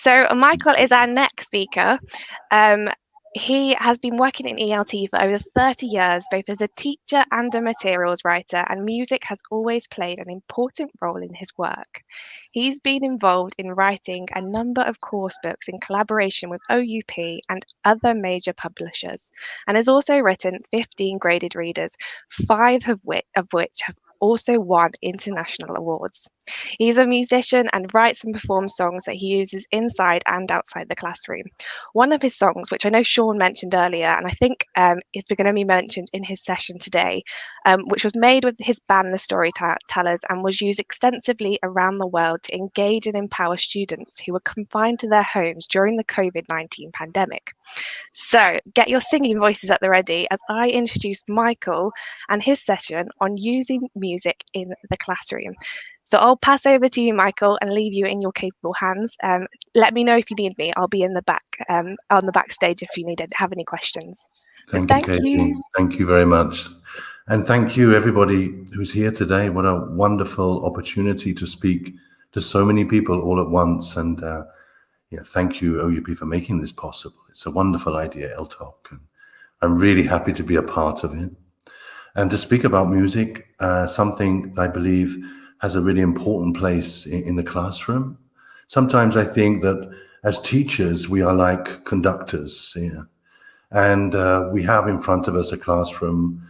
So Michael is our next speaker. Um, he has been working in ELT for over 30 years, both as a teacher and a materials writer, and music has always played an important role in his work. He's been involved in writing a number of course books in collaboration with OUP and other major publishers, and has also written 15 graded readers, five of which have also won international awards. He's a musician and writes and performs songs that he uses inside and outside the classroom. One of his songs, which I know Sean mentioned earlier, and I think is going to be mentioned in his session today, which was made with his band, the Storytellers, and was used extensively around the world to engage and empower students who were confined to their homes during the COVID-19 pandemic. So get your singing voices at the ready as I introduce Michael and his session on using music in the classroom. So I'll pass over to you, Michael, and leave you in your capable hands. Let me know if you need me. I'll be in the back, on the backstage if you have any questions. Thank you, Katie. Thank you very much. And thank you, everybody who's here today. What a wonderful opportunity to speak to so many people all at once. And thank you, OUP, for making this possible. It's a wonderful idea, ELTOC, and I'm really happy to be a part of it. And to speak about music, something I believe has a really important place in the classroom. Sometimes I think that as teachers, we are like conductors, and we have in front of us a classroom,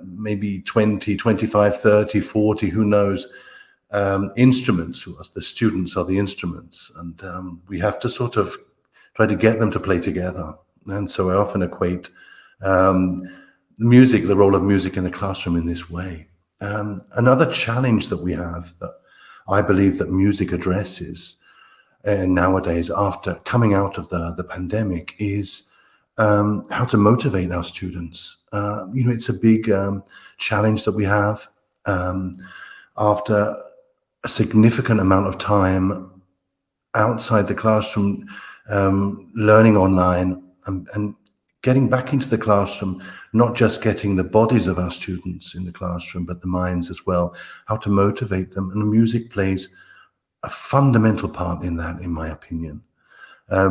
maybe 20, 25, 30, 40, who knows, instruments. The students are the instruments, and we have to sort of try to get them to play together. And so I often equate the role of music in the classroom in this way. Another challenge that we have that I believe that music addresses nowadays after coming out of the pandemic is how to motivate our students. It's a big challenge that we have after a significant amount of time outside the classroom, learning online and getting back into the classroom, not just getting the bodies of our students in the classroom, but the minds as well, how to motivate them. And music plays a fundamental part in that, in my opinion,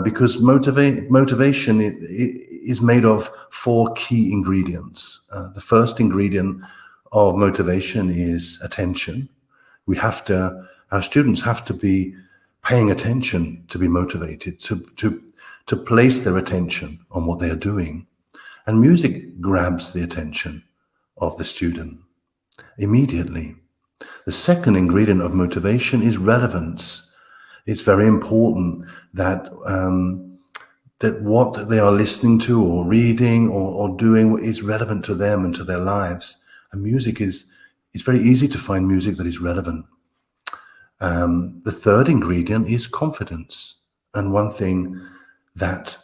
because motivation is made of four key ingredients. The first ingredient of motivation is attention. Our students have to be paying attention to be motivated, to place their attention on what they are doing. And music grabs the attention of the student immediately. The second ingredient of motivation is relevance. It's very important that that what they are listening to or reading or doing is relevant to them and to their lives. And music it's very easy to find music that is relevant. The third ingredient is confidence. And one thing that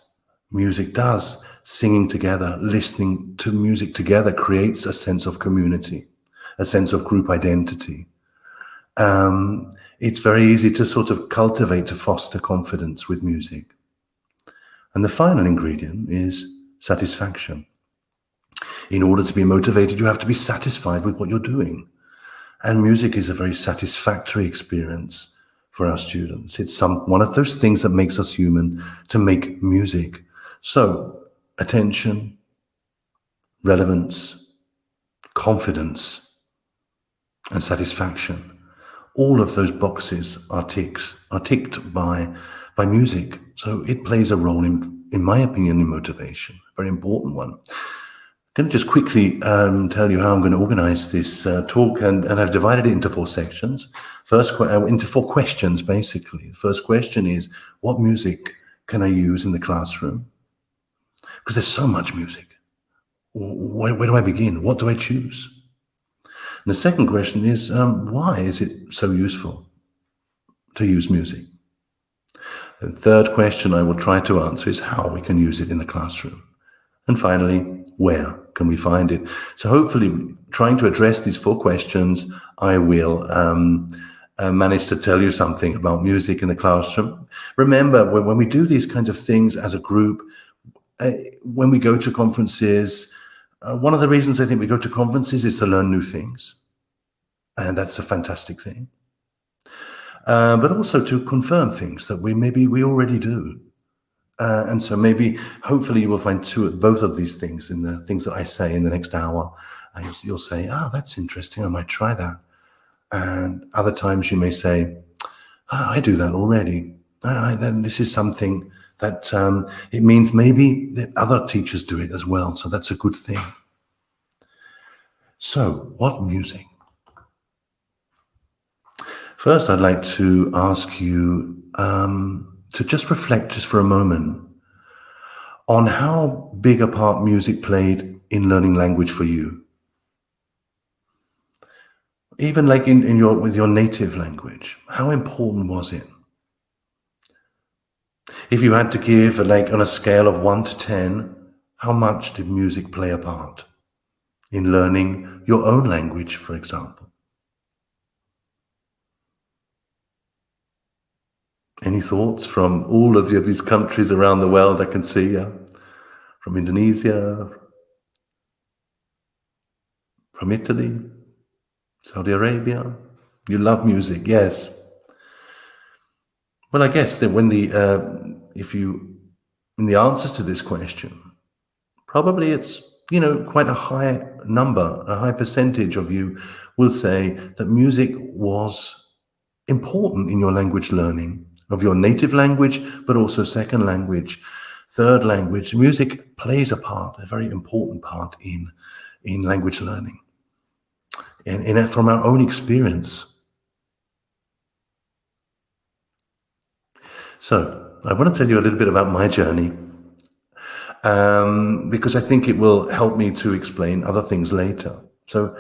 music does, singing together, listening to music together, creates a sense of community, a sense of group identity. It's very easy to sort of cultivate, to foster confidence with music. And the final ingredient is satisfaction. In order to be motivated, you have to be satisfied with what you're doing. And music is a very satisfactory experience for our students. It's one of those things that makes us human, to make music. So attention, relevance, confidence, and satisfaction. All of those boxes are ticked by music. So it plays a role in my opinion, in motivation, a very important one. I'm going to just quickly tell you how I'm going to organize this talk, and I've divided it into four sections. Into four questions, basically. The first question is, what music can I use in the classroom? Because there's so much music. Where do I begin? What do I choose? And the second question is, why is it so useful to use music? The third question I will try to answer is how we can use it in the classroom. And finally, where can we find it? So hopefully, trying to address these four questions, I will manage to tell you something about music in the classroom. Remember, when we do these kinds of things as a group, when we go to conferences, one of the reasons I think we go to conferences is to learn new things. And that's a fantastic thing. but also to confirm things that we already do. And so maybe, hopefully, you will find both of these things in the things that I say in the next hour. You'll say, "Oh, that's interesting. I might try that." And other times you may say, "Oh, I do that already. Then this is something that it means maybe that other teachers do it as well. So that's a good thing." So, what music? First, I'd like to ask you to just reflect just for a moment on how big a part music played in learning language for you. Even like with your native language, how important was it? If you had to give, like on a scale of 1 to 10, how much did music play a part in learning your own language, for example? Any thoughts from all of these countries around the world? I can see, from Indonesia, from Italy, Saudi Arabia. You love music, yes. Well, I guess that in the answers to this question, probably it's, quite a high number, a high percentage of you will say that music was important in your language learning, of your native language, but also second language, third language. Music plays a part, a very important part in language learning, and from our own experience. So I want to tell you a little bit about my journey, because I think it will help me to explain other things later. So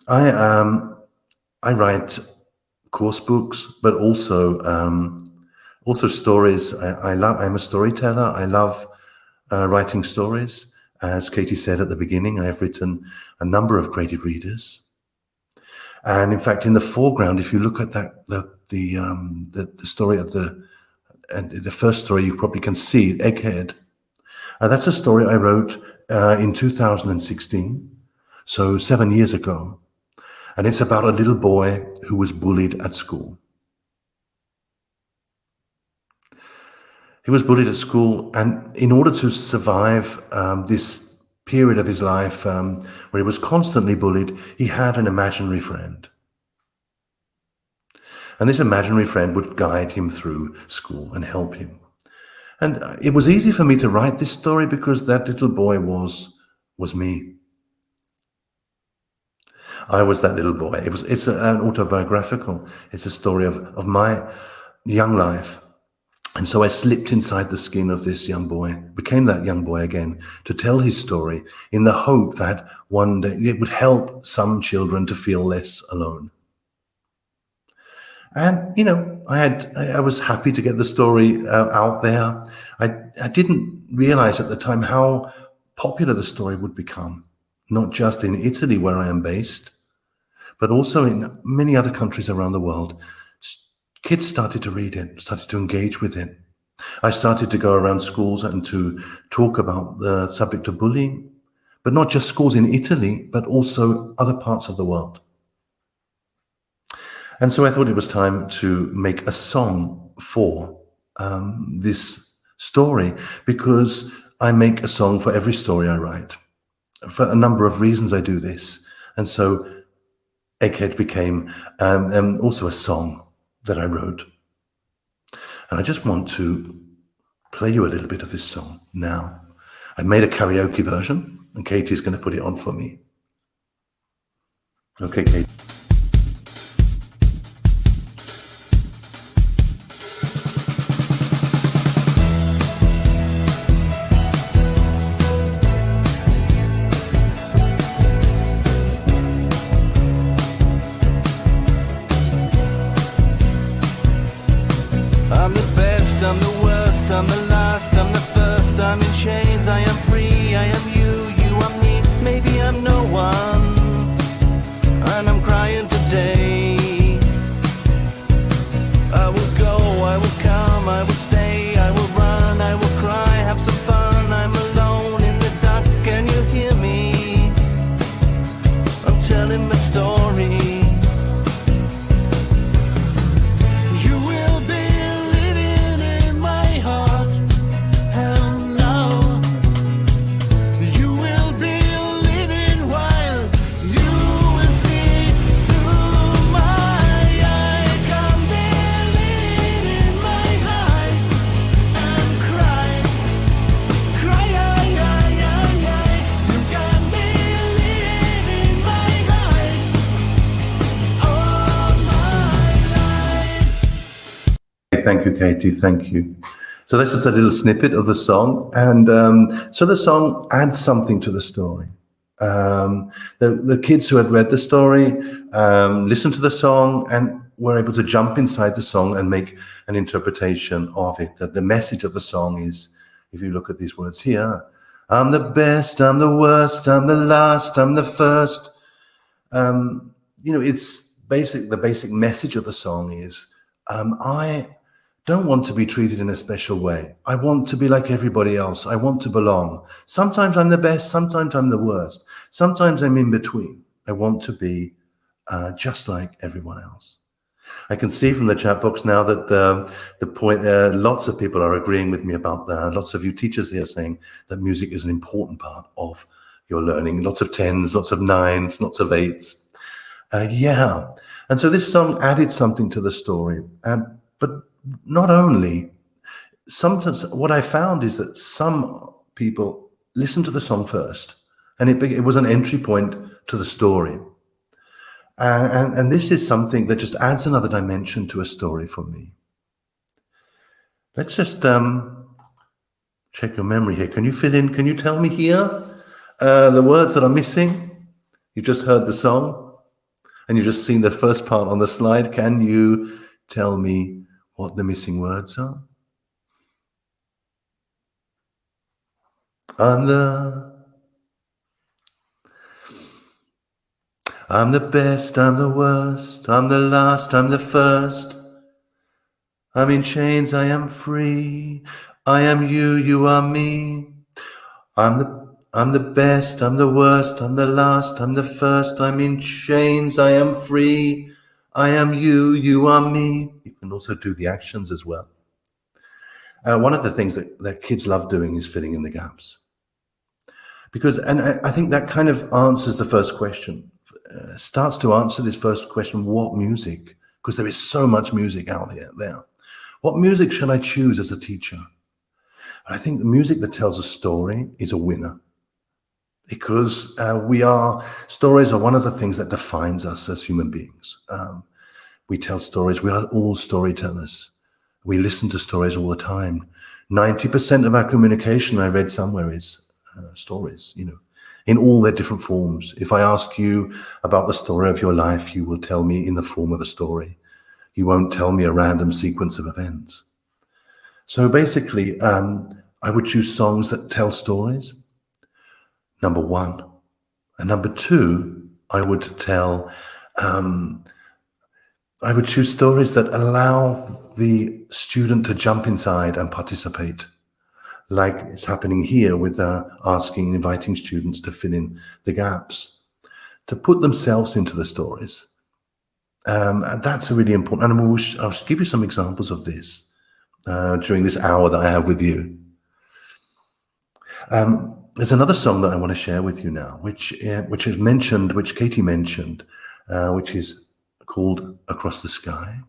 I write course books, but also stories. I'm a storyteller. I love writing stories. As Katie said at the beginning, I have written a number of creative readers. And in fact, in the foreground, if you look at the story of the first story, you probably can see Egghead. That's a story I wrote in 2016, so 7 years ago. And it's about a little boy who was bullied at school. He was bullied at school, and in order to survive this period of his life where he was constantly bullied, he had an imaginary friend. And this imaginary friend would guide him through school and help him. And it was easy for me to write this story because that little boy was me. I was that little boy. It's an autobiographical. It's a story of my young life. And so I slipped inside the skin of this young boy, became that young boy again, to tell his story in the hope that one day it would help some children to feel less alone. And, I was happy to get the story out there. I didn't realize at the time how popular the story would become, not just in Italy, where I am based, but also in many other countries around the world. Kids started to read it, started to engage with it. I started to go around schools and to talk about the subject of bullying, but not just schools in Italy, but also other parts of the world. And so I thought it was time to make a song for this story, because I make a song for every story I write. For a number of reasons I do this. And so Egghead became also a song that I wrote. And I just want to play you a little bit of this song now. I made a karaoke version, and Katie's going to put it on for me. Okay, Katie. I'm the best, I'm the worst, I'm the last, I'm the first, I'm in chains, I am free, I am you, you are me, maybe I'm no one, and I'm crying today. I will go, I will come, I will stay, I will run, I will cry, have some fun, I'm alone in the dark, can you hear me? I'm telling my story. You Thank you, Katie. Thank you. So that's just a little snippet of the song. And so the song adds something to the story. The kids who had read the story listened to the song and were able to jump inside the song and make an interpretation of it. That the message of the song is, if you look at these words here, I'm the best, I'm the worst, I'm the last, I'm the first. It's basic. The basic message of the song is, I don't want to be treated in a special way. I want to be like everybody else. I want to belong. Sometimes I'm the best, sometimes I'm the worst. Sometimes I'm in between. I want to be just like everyone else. I can see from the chat box now that the point lots of people are agreeing with me about that. Lots of you teachers here saying that music is an important part of your learning. Lots of 10s, lots of 9s, lots of 8s. Yeah. And so this song added something to the story. But not only, sometimes what I found is that some people listen to the song first, and it was an entry point to the story. And this is something that just adds another dimension to a story for me. Let's just check your memory here. Can you fill in? Can you tell me here the words that are missing? You just heard the song, and you've just seen the first part on the slide. Can you tell me what the missing words are? I'm the best, I'm the worst, I'm the last, I'm the first. I'm in chains, I am free. I am you, you are me. I'm the best, I'm the worst, I'm the last, I'm the first. I'm in chains, I am free. I am you, you are me. You can also do the actions as well. One of the things that kids love doing is filling in the gaps. And I think that kind of answers the first question, starts to answer this first question, what music? Because there is so much music out there. What music should I choose as a teacher? And I think the music that tells a story is a winner. Because stories are one of the things that defines us as human beings. We tell stories. We are all storytellers. We listen to stories all the time. 90% of our communication, I read somewhere, is stories, in all their different forms. If I ask you about the story of your life, you will tell me in the form of a story. You won't tell me a random sequence of events. So basically, I would choose songs that tell stories. Number one. And number two, I would choose stories that allow the student to jump inside and participate, like it's happening here with inviting students to fill in the gaps, to put themselves into the stories. And that's really important. And I'll give you some examples of this during this hour that I have with you. There's another song that I want to share with you now, which Katie mentioned, which is called Across the Sky.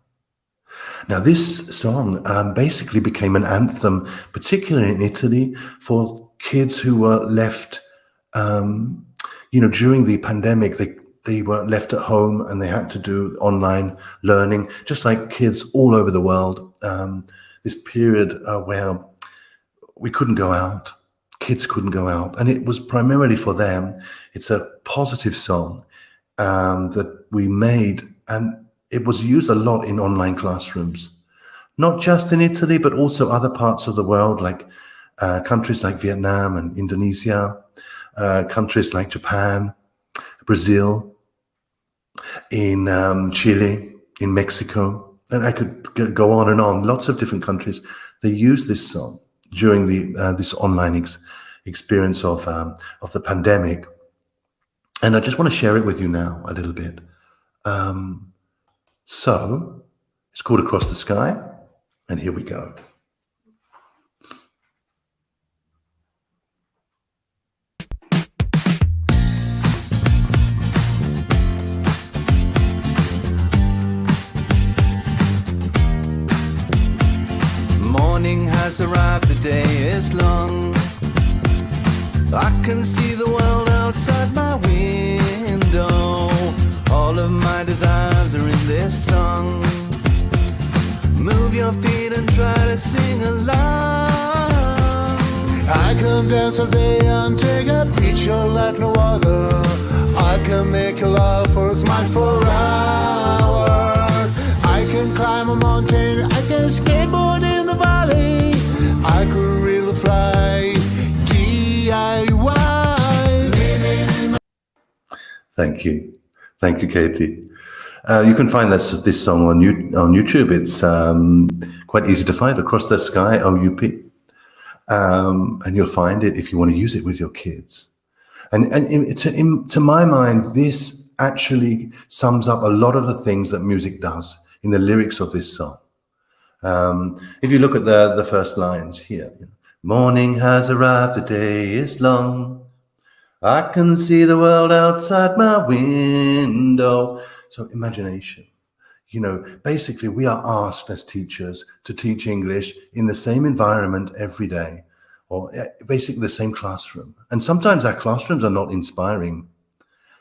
Now, this song basically became an anthem, particularly in Italy, for kids who were left, during the pandemic. They were left at home and they had to do online learning, just like kids all over the world. This period where we couldn't go out. Kids couldn't go out, and it was primarily for them. It's a positive song that we made, and it was used a lot in online classrooms, not just in Italy, but also other parts of the world, like countries like Vietnam and Indonesia, countries like Japan, Brazil, in Chile, in Mexico, and I could go on and on. Lots of different countries, they use this song during this online experience of the pandemic. And I just want to share it with you now a little bit. So it's called Across the Sky, and here we go. Morning has arrived, the day is long. I can see the world outside my window. All of my desires are in this song. Move your feet and try to sing along. I can dance all day and take a picture like no other. I can make you laugh or smile for hours. I can climb a mountain, I can skateboard in the valley. I could really fly DIY. Thank you, Katie. You can find this song on YouTube. It's quite easy to find, Across the Sky, OUP. And you'll find it if you want to use it with your kids. And to my mind, this actually sums up a lot of the things that music does in the lyrics of this song. If you look at the first lines here, morning has arrived, the day is long. I can see the world outside my window. So imagination. Basically we are asked as teachers to teach English in the same environment every day, or basically the same classroom. And sometimes our classrooms are not inspiring.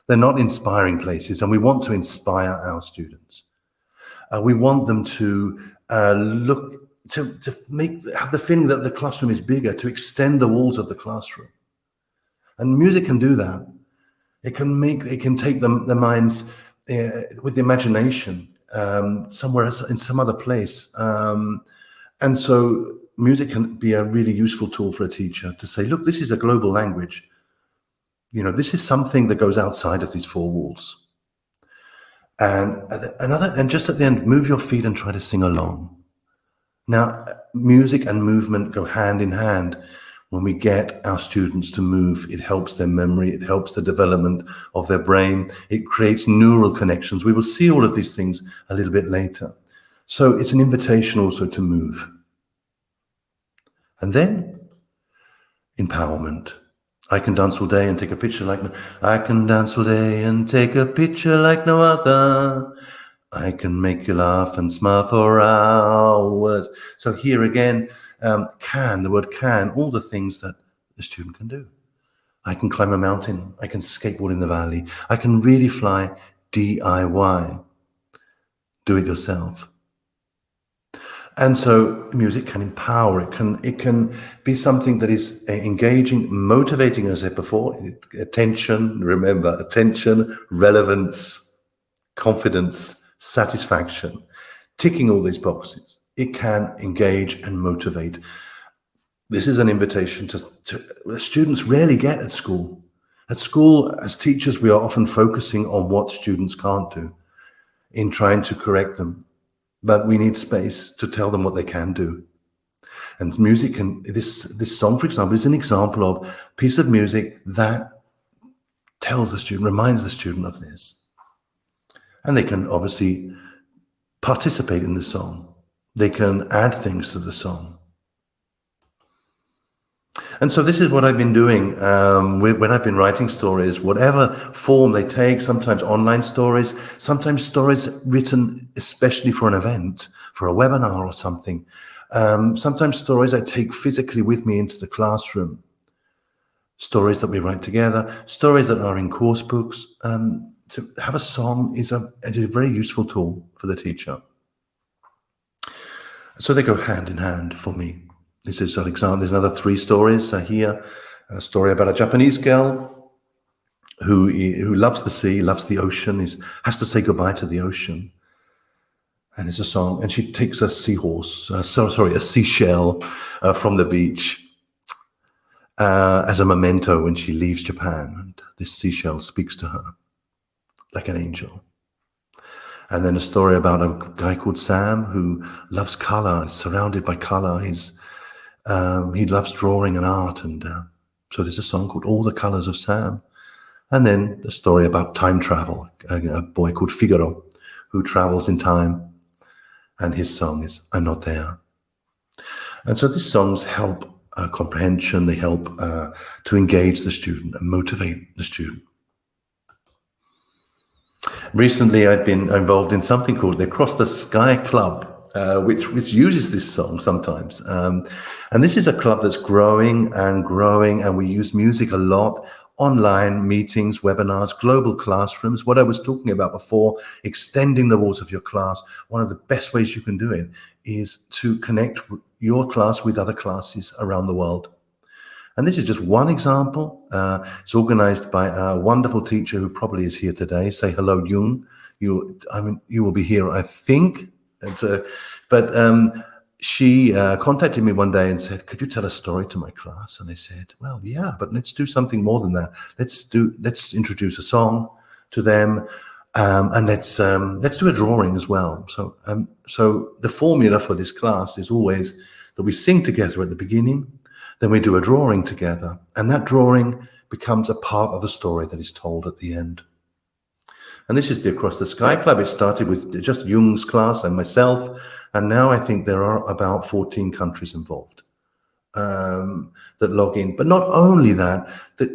They're not inspiring places, and we want to inspire our students. We want them to have the feeling that the classroom is bigger, to extend the walls of the classroom. And music can do that. It can take the minds with the imagination somewhere else, in some other place. And so music can be a really useful tool for a teacher to say, look, this is a global language. This is something that goes outside of these four walls. And just at the end, move your feet and try to sing along. Now, music and movement go hand in hand. When we get our students to move, it helps their memory, it helps the development of their brain, it creates neural connections. We will see all of these things a little bit later. So it's an invitation also to move. And then, empowerment. I can dance all day and take a picture like no other. I can make you laugh and smile for hours. So here again, the word can, all the things that the student can do. I can climb a mountain. I can skateboard in the valley. I can really fly DIY. Do it yourself. And so music can empower. It can be something that is engaging, motivating, as I said before. Attention, relevance, confidence, satisfaction, ticking all these boxes. It can engage and motivate. This is an invitation to students rarely get at school. At school, as teachers, we are often focusing on what students can't do in trying to correct them. But we need space to tell them what they can do. And music this song, for example, is an example of a piece of music that tells the student, reminds the student of this. And they can obviously participate in the song. They can add things to the song. And so this is what I've been doing when I've been writing stories, whatever form they take, sometimes online stories, sometimes stories written especially for an event, for a webinar or something. Sometimes stories I take physically with me into the classroom. Stories that we write together, stories that are in course books. To have a song is a very useful tool for the teacher. So they go hand in hand for me. This is an example. There's another 3 stories here. A story about a Japanese girl who loves the sea, loves the ocean, has to say goodbye to the ocean. And it's a song. And she takes a seashell from the beach as a memento when she leaves Japan. And this seashell speaks to her like an angel. And then a story about a guy called Sam who loves color, surrounded by color. He loves drawing and art, and so there's a song called All the Colors of Sam. And then a story about time travel, a boy called Figaro who travels in time, and his song is I'm Not There. And so these songs help comprehension, they help to engage the student and motivate the student. Recently, I've been involved in something called the Across the Sky Club, which uses this song sometimes. And this is a club that's growing, and we use music a lot online meetings, webinars, global classrooms, what I was talking about before, extending the walls of your class. One of the best ways you can do it is to connect your class with other classes around the world. And this is just one example. It's organized by a wonderful teacher who probably is here today. Say hello, Jung. You will be here, I think. She contacted me one day and said, "Could you tell a story to my class?" And I said, "Well, yeah, but let's do something more than that. Let's introduce a song to them, and let's do a drawing as well." So the formula for this class is always that we sing together at the beginning, then we do a drawing together, and that drawing becomes a part of the story that is told at the end. And this is the Across the Sky Club. It started with just Jung's class and myself, and now I think there are about 14 countries involved that log in. But not only that,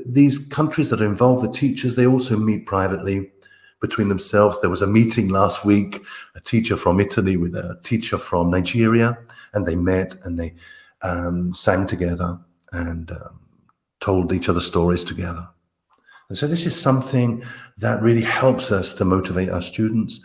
these countries that are involved, the teachers, they also meet privately between themselves. There was a meeting last week, a teacher from Italy with a teacher from Nigeria, and they met and they sang together and told each other stories together. And so this is something that really helps us to motivate our students,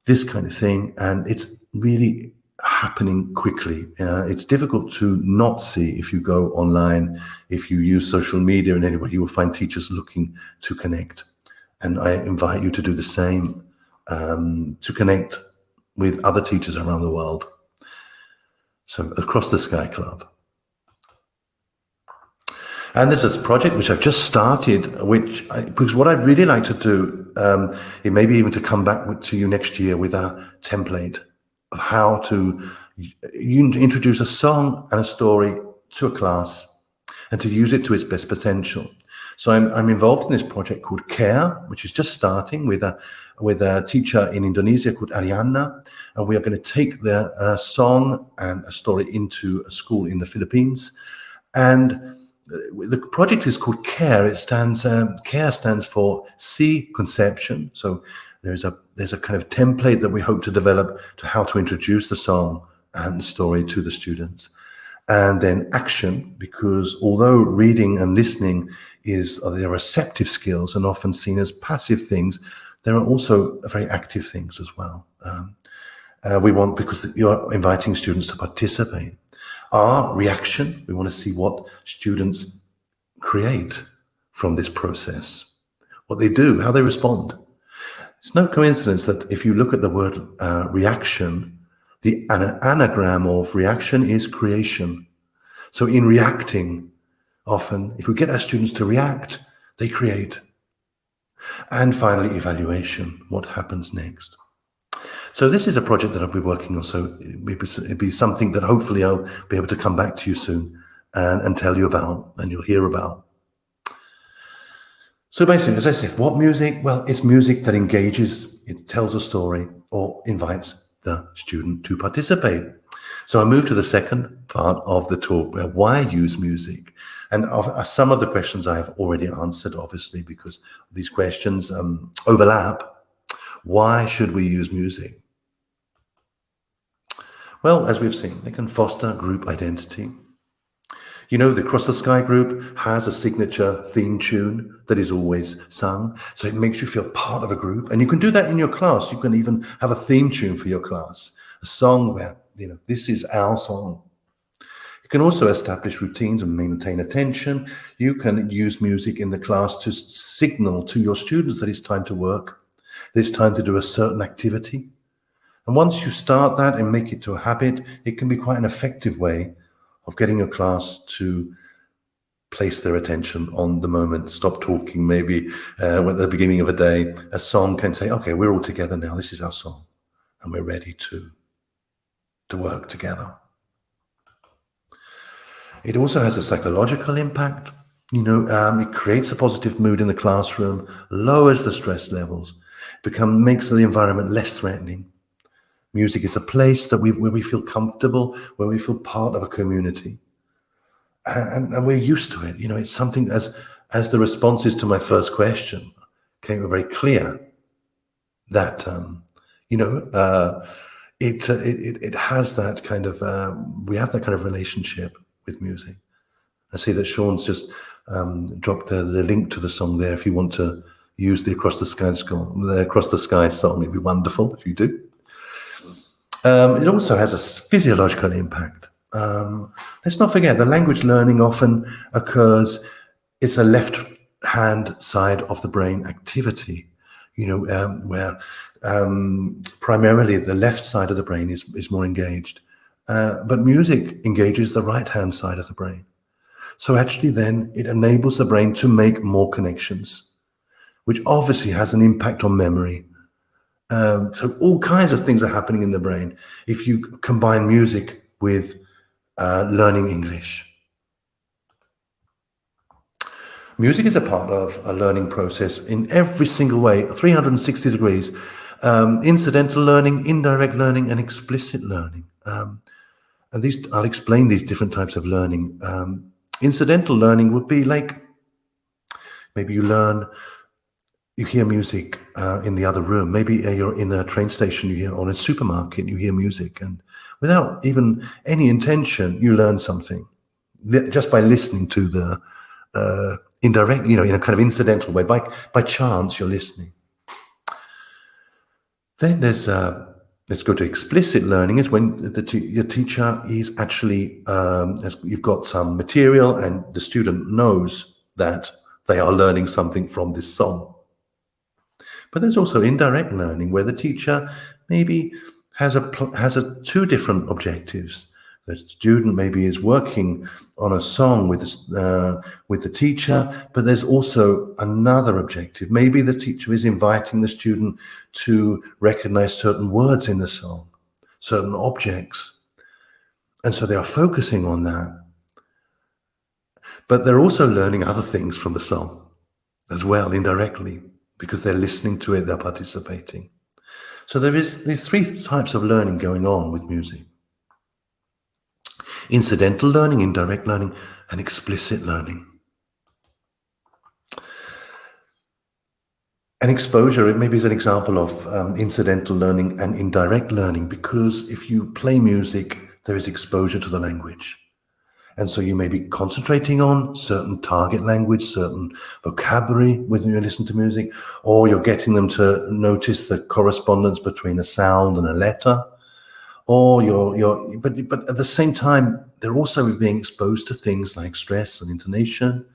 this kind of thing, and it's really happening quickly. It's difficult to not see if you go online, if you use social media in any way, you will find teachers looking to connect. And I invite you to do the same, to connect with other teachers around the world. So Across the Sky Club. And there's this project which I've just started, because what I'd really like to do, it may be even to come back to you next year with a template of how to introduce a song and a story to a class and to use it to its best potential. So I'm involved in this project called CARE, which is just starting with a teacher in Indonesia called Ariana, and we are going to take the song and a story into a school in the Philippines. And the project is called CARE. CARE stands for C, conception. So there's a kind of template that we hope to develop to how to introduce the song and the story to the students. And then action, because although reading and listening they're receptive skills and often seen as passive things, there are also very active things as well. Because you're inviting students to participate. Our reaction, we want to see what students create from this process, what they do, how they respond. It's no coincidence that if you look at the word reaction, the anagram of reaction is creation. So in reacting, often, if we get our students to react, they create. And finally, evaluation, what happens next. So this is a project that I'll be working on. So it'd be something that hopefully I'll be able to come back to you soon and tell you about, and you'll hear about. So basically, as I said, what music? Well, it's music that engages, it tells a story, or invites the student to participate. So I move to the second part of the talk, why use music? And some of the questions I have already answered, obviously, because these questions overlap. Why should we use music? Well, as we've seen, they can foster group identity. You know, the Across the Sky group has a signature theme tune that is always sung. So it makes you feel part of a group. And you can do that in your class. You can even have a theme tune for your class, a song where, this is our song. You can also establish routines and maintain attention. You can use music in the class to signal to your students that it's time to work, that it's time to do a certain activity. And once you start that and make it to a habit, it can be quite an effective way of getting your class to place their attention on the moment, stop talking maybe at the beginning of a day. A song can say, okay, we're all together now, this is our song, and we're ready to work together. It also has a psychological impact. It creates a positive mood in the classroom, lowers the stress levels, makes the environment less threatening. Music is a place where we feel comfortable, where we feel part of a community. And we're used to it. It's something, as the responses to my first question came very clear, that, it has that kind of, we have that kind of relationship with music. I see that Sean's just drop the link to the song there if you want to use the Across the Sky song. It'd be wonderful if you do. It also has a physiological impact. Let's not forget the language learning often occurs. It's a left-hand side of the brain activity, where primarily the left side of the brain is more engaged. But music engages the right-hand side of the brain. So actually then it enables the brain to make more connections, which obviously has an impact on memory. So all kinds of things are happening in the brain if you combine music with learning English. Music is a part of a learning process in every single way, 360 degrees. Incidental learning, indirect learning, and explicit learning. And I'll explain these different types of learning. Incidental learning would be like, maybe you hear music in the other room. Maybe you're in a train station, or in a supermarket, you hear music, and without even any intention, you learn something just by listening to the indirect, in a kind of incidental way. By chance, you're listening. Then there's let's go to explicit learning. Is when your teacher is actually you've got some material and the student knows that they are learning something from this song. But there's also indirect learning where the teacher maybe has two different objectives. The student maybe is working on a song with the teacher, but there's also another objective. Maybe the teacher is inviting the student to recognize certain words in the song, certain objects. And so they are focusing on that. But they're also learning other things from the song as well, indirectly, because they're listening to it, they're participating. So there's three types of learning going on with music. Incidental learning, indirect learning, and explicit learning. An exposure, it maybe is an example of incidental learning and indirect learning, because if you play music, there is exposure to the language. And so you may be concentrating on certain target language, certain vocabulary when you listen to music, or you're getting them to notice the correspondence between a sound and a letter. Or but at the same time, they're also being exposed to things like stress and intonation,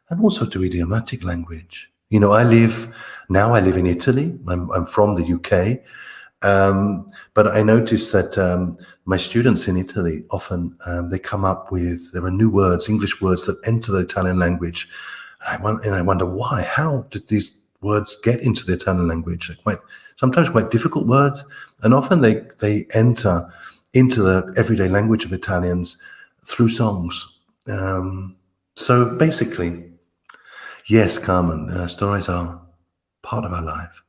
and also to idiomatic language. I live in Italy. I'm from the UK, but I noticed that my students in Italy often they come up with, there are new words, English words that enter the Italian language, and I wonder why. How did these words get into the Italian language? They're sometimes quite difficult words, and often they enter into the everyday language of Italians through songs. So basically, yes, Carmen, stories are part of our life.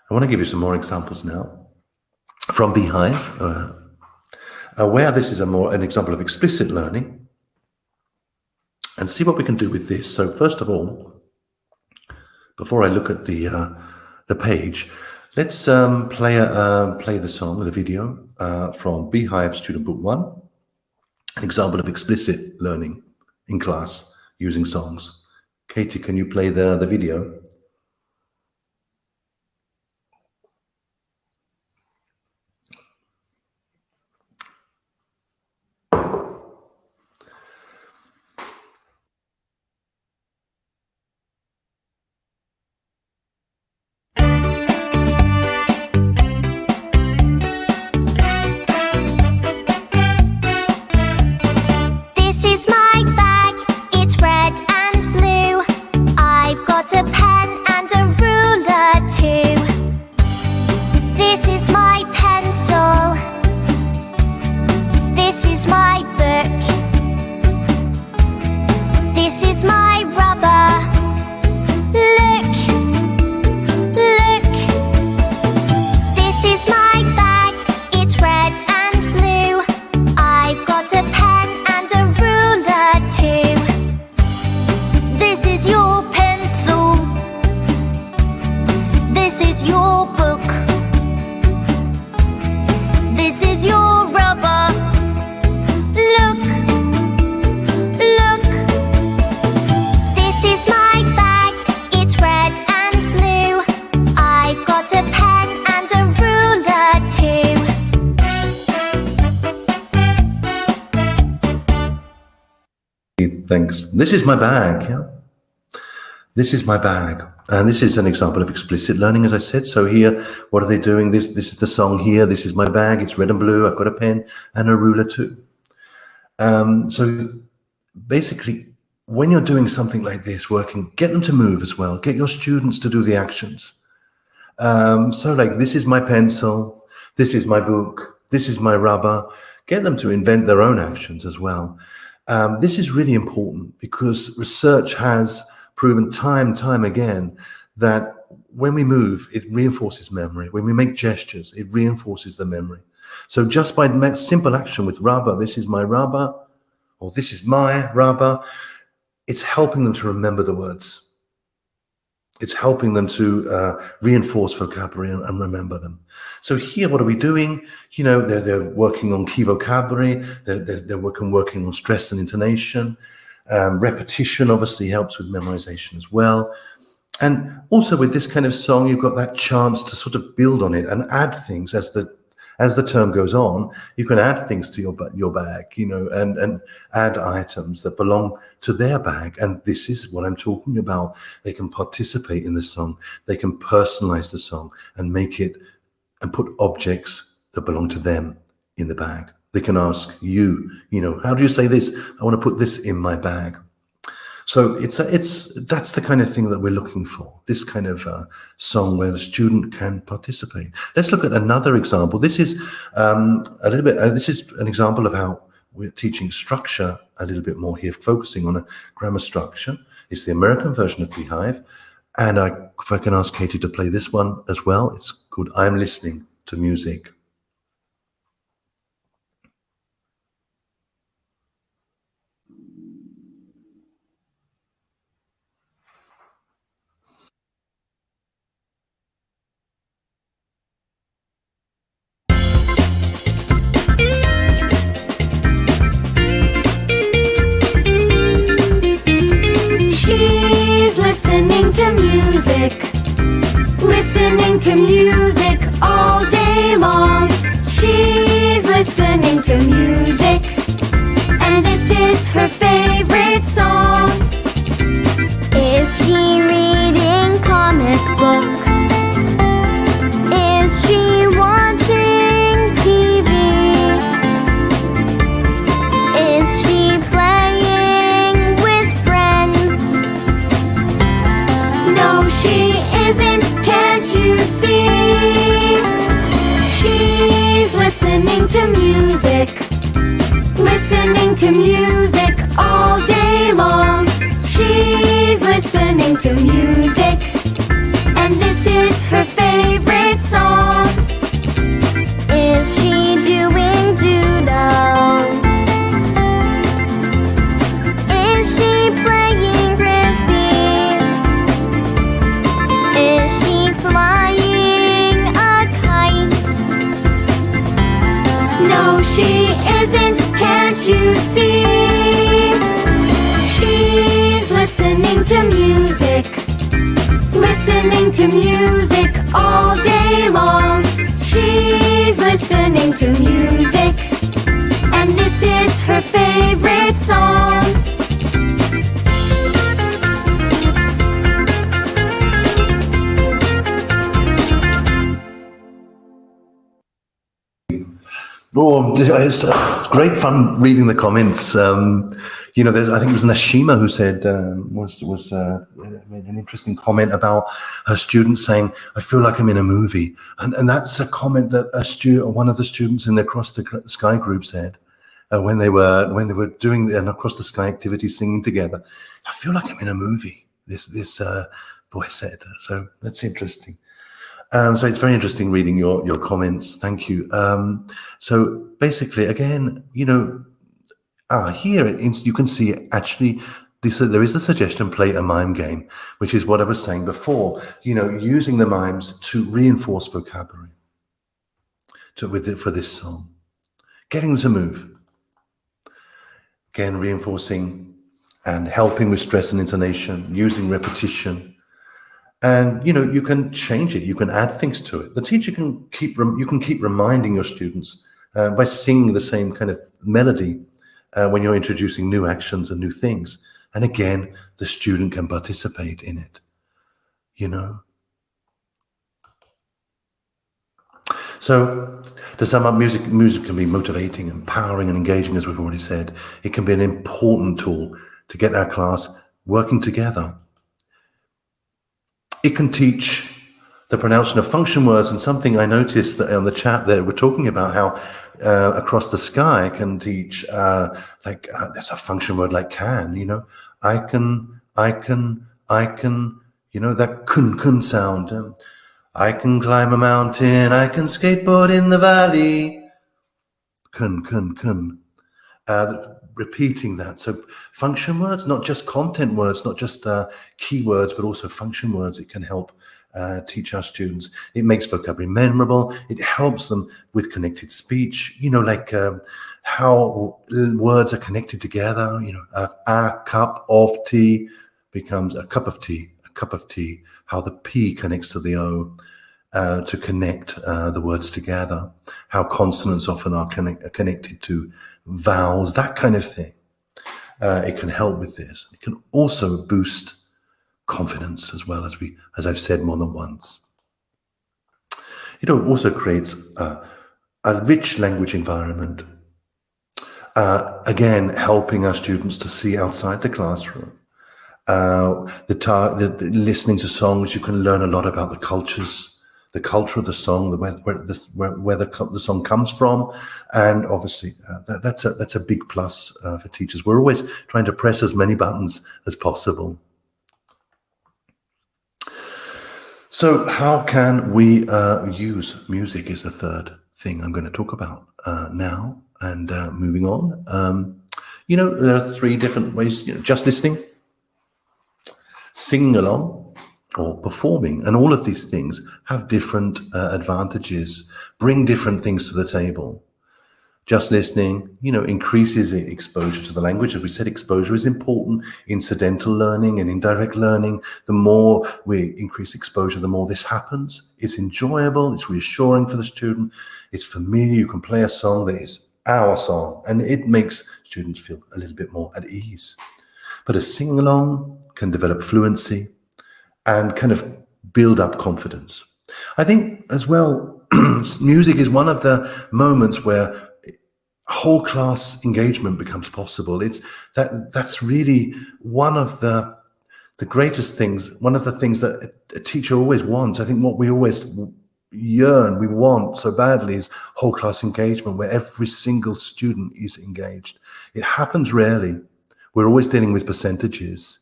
I want to give you some more examples now from Beehive, where this is an example of explicit learning, and see what we can do with this. So first of all, before I look at the page, let's play the song, the video from Beehive Student Book 1, an example of explicit learning in class using songs. Katie, can you play the video? This is my bag, it's red and blue. I've got a pen Thanks. This is my bag. Yeah. This is my bag. And this is an example of explicit learning, as I said. So here, what are they doing? This is the song here. This is my bag. It's red and blue. I've got a pen and a ruler too. So basically, when you're doing something like this, working, get them to move as well. Get your students to do the actions. So like, this is my pencil. This is my book. This is my rubber. Get them to invent their own actions as well. This is really important because research has proven time again that when we move, it reinforces memory. When we make gestures, it reinforces the memory. So just by simple action with rubber, this is my rubber, or this is my rubber, it's helping them to remember the words. It's helping them to reinforce vocabulary and remember them. So here, what are we doing? You know, they're working on key vocabulary. They're working on stress and intonation. Repetition obviously helps with memorization as well. And also with this kind of song, you've got that chance to sort of build on it and add things as the term goes on. You can add things to your bag, you know, and add items that belong to their bag. And this is what I'm talking about. They can participate in the song. They can personalize the song and make it and put objects that belong to them in the bag. They can ask you, you know, how do you say this? I want to put this in my bag. So that's the kind of thing that we're looking for. This kind of song where the student can participate. Let's look at another example. This is this is an example of how we're teaching structure a little bit more here, focusing on a grammar structure. It's the American version of Beehive. And if I can ask Katie to play this one as well, it's called I'm Listening to Music. Listening to music all day long. She's listening to music, and this is her favorite song. Is she reading comic books? Is she watching TV? Is she playing with friends? No, she isn't. Can't you see? She's listening to music. Listening to music all day long. She's listening to music, and this is her favorite song. Is she doing doodle? Is she playing frisbee? Is she flying a kite? No, she isn't. Can't you see? She's listening to music. Listening to music all day long. She's listening to music, and this is her favorite song. Oh, it's great fun reading the comments. You know, I think it was Nashima who said made an interesting comment about her student saying, "I feel like I'm in a movie," and that's a comment that one of the students in the Across the Sky group said when they were doing the Across the Sky activity, singing together. I feel like I'm in a movie. This boy said. So that's interesting. So it's very interesting reading your comments. Thank you. So basically, again, you know, here you can see actually there is a suggestion, play a mime game, which is what I was saying before, you know, using the mimes to reinforce vocabulary for this song, getting them to move. Again, reinforcing and helping with stress and intonation, using repetition. And, you know, you can change it. You can add things to it. The teacher can keep reminding your students by singing the same kind of melody when you're introducing new actions and new things. And again, the student can participate in it, you know. So to sum up, music can be motivating, empowering, and engaging, as we've already said. It can be an important tool to get our class working together. It can teach the pronouncing of function words, and something I noticed that on the chat there, we're talking about how across the sky can teach, there's a function word like can, you know, I can, you know, that kun sound. I can climb a mountain, I can skateboard in the valley. Kun. Repeating that. So function words, not just content words, not just keywords, but also function words. It can help teach our students. It makes vocabulary memorable. It helps them with connected speech, you know, like how words are connected together. You know, a cup of tea becomes a cup of tea, how the P connects to the O. To connect the words together, how consonants often are connected to vowels, that kind of thing. It can help with this. It can also boost confidence as well, as I've said more than once. It also creates a rich language environment. Again, helping our students to see outside the classroom. Listening to songs, you can learn a lot about the culture of the song, where the song comes from, and obviously that's a big plus for teachers. We're always trying to press as many buttons as possible. So how can we use music is the third thing I'm going to talk about now, and moving on. You know, there are three different ways: just listening, singing along, or performing. And all of these things have different advantages, bring different things to the table. Just listening, you know, increases exposure to the language. As we said, exposure is important. Incidental learning and indirect learning, the more we increase exposure, the more this happens. It's enjoyable, it's reassuring for the student, it's familiar. You can play a song that is our song, and it makes students feel a little bit more at ease. But a sing-along can develop fluency and kind of build up confidence. I think as well, music is one of the moments where whole class engagement becomes possible. That's really one of the greatest things, one of the things that a teacher always wants. I think what we always we want so badly is whole class engagement, where every single student is engaged. It happens rarely. We're always dealing with percentages.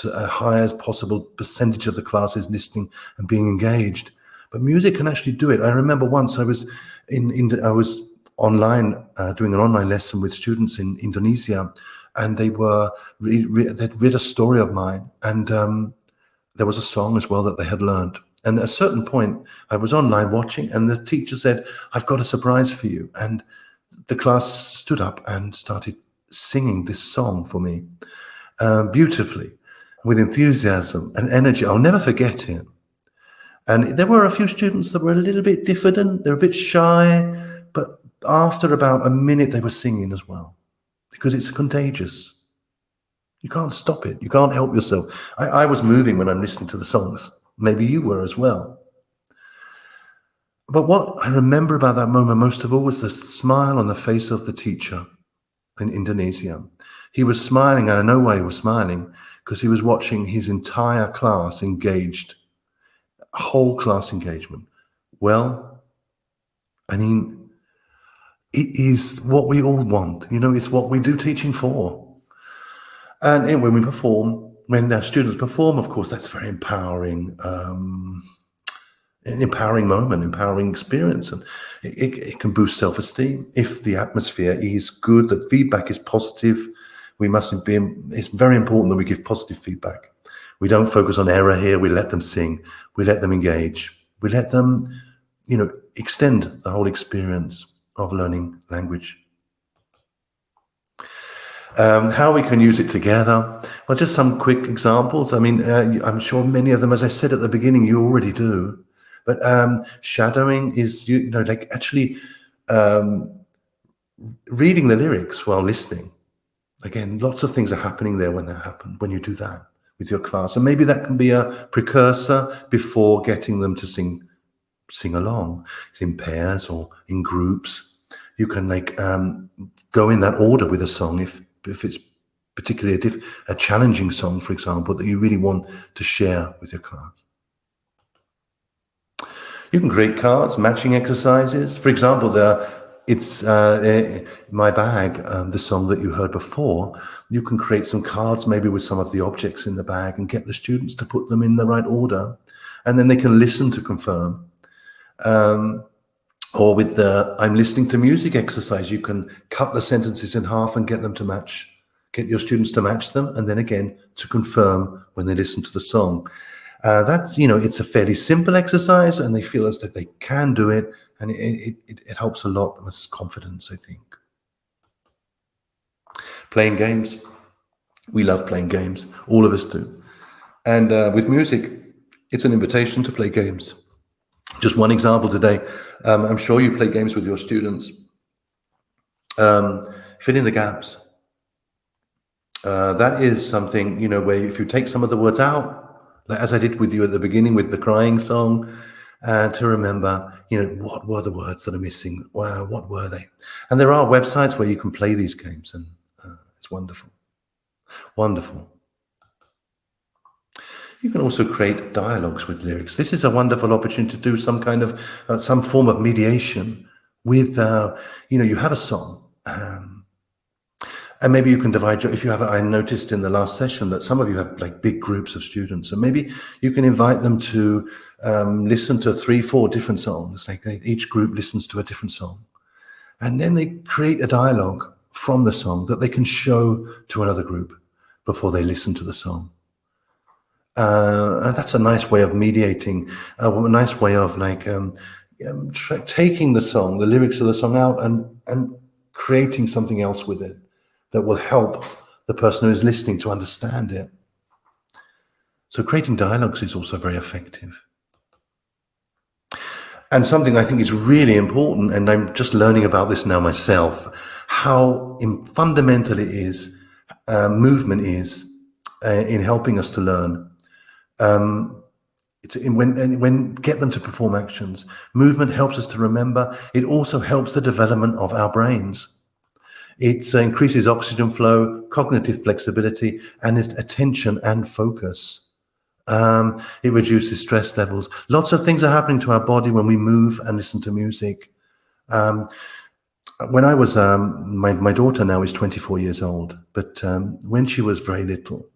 A high as possible percentage of the class is listening and being engaged, but music can actually do it. I remember once I was online doing an online lesson with students in Indonesia, and they'd read a story of mine, and there was a song as well that they had learned. And at a certain point, I was online watching, and the teacher said, "I've got a surprise for you." And the class stood up and started singing this song for me beautifully, with enthusiasm and energy. I'll never forget it. And there were a few students that were a little bit diffident, they were a bit shy, but after about a minute they were singing as well, because it's contagious. You can't stop it, you can't help yourself. I was moving when I'm listening to the songs. Maybe you were as well. But what I remember about that moment most of all was the smile on the face of the teacher in Indonesia. He was smiling, and I know why he was smiling, because he was watching his entire class engaged, whole class engagement. Well, I mean, it is what we all want. You know, it's what we do teaching for. And when we perform, when our students perform, of course, that's very empowering, an empowering moment, empowering experience. And it can boost self-esteem. If the atmosphere is good, that feedback is positive, it's very important that we give positive feedback. We don't focus on error here. We let them sing. We let them engage. We let them, you know, extend the whole experience of learning language. How we can use it together. Well, just some quick examples. I mean, I'm sure many of them, as I said at the beginning, you already do. But shadowing is, you know, like actually reading the lyrics while listening. Again, lots of things are happening there when that happens, when you do that with your class. And maybe that can be a precursor before getting them to sing along. It's in pairs or in groups. You can go in that order with a song if it's particularly a challenging song, for example, that you really want to share with your class. You can create cards, matching exercises. For example, it's My Bag, the song that you heard before. You can create some cards maybe with some of the objects in the bag and get the students to put them in the right order. And then they can listen to confirm. Or with the I'm listening to music exercise, you can cut the sentences in half and get your students to match them, and then again to confirm when they listen to the song. That's, it's a fairly simple exercise, and they feel as that they can do it, and it helps a lot with confidence, I think. Playing games. We love playing games. All of us do. And with music, it's an invitation to play games. Just one example today. I'm sure you play games with your students. Fill in the gaps. That is something, where if you take some of the words out, as I did with you at the beginning with the crying song, to remember, what were the words that are missing? Wow, what were they? And there are websites where you can play these games, and it's wonderful. Wonderful. You can also create dialogues with lyrics. This is a wonderful opportunity to do some kind of, some form of mediation with, you have a song. And maybe you can divide if you have, I noticed in the last session that some of you have big groups of students, and maybe you can invite them to listen to 3-4 different songs. Each group listens to a different song. And then they create a dialogue from the song that they can show to another group before they listen to the song. And that's a nice way of mediating, a nice way of taking the song, the lyrics of the song out and creating something else with it that will help the person who is listening to understand it. So creating dialogues is also very effective. And something I think is really important, and I'm just learning about this now myself, how fundamental it is, movement is in helping us to learn. When get them to perform actions. Movement helps us to remember. It also helps the development of our brains. It increases oxygen flow, cognitive flexibility, and attention and focus. It reduces stress levels. Lots of things are happening to our body when we move and listen to music. When I was, my daughter now is 24 years old, but when she was very little,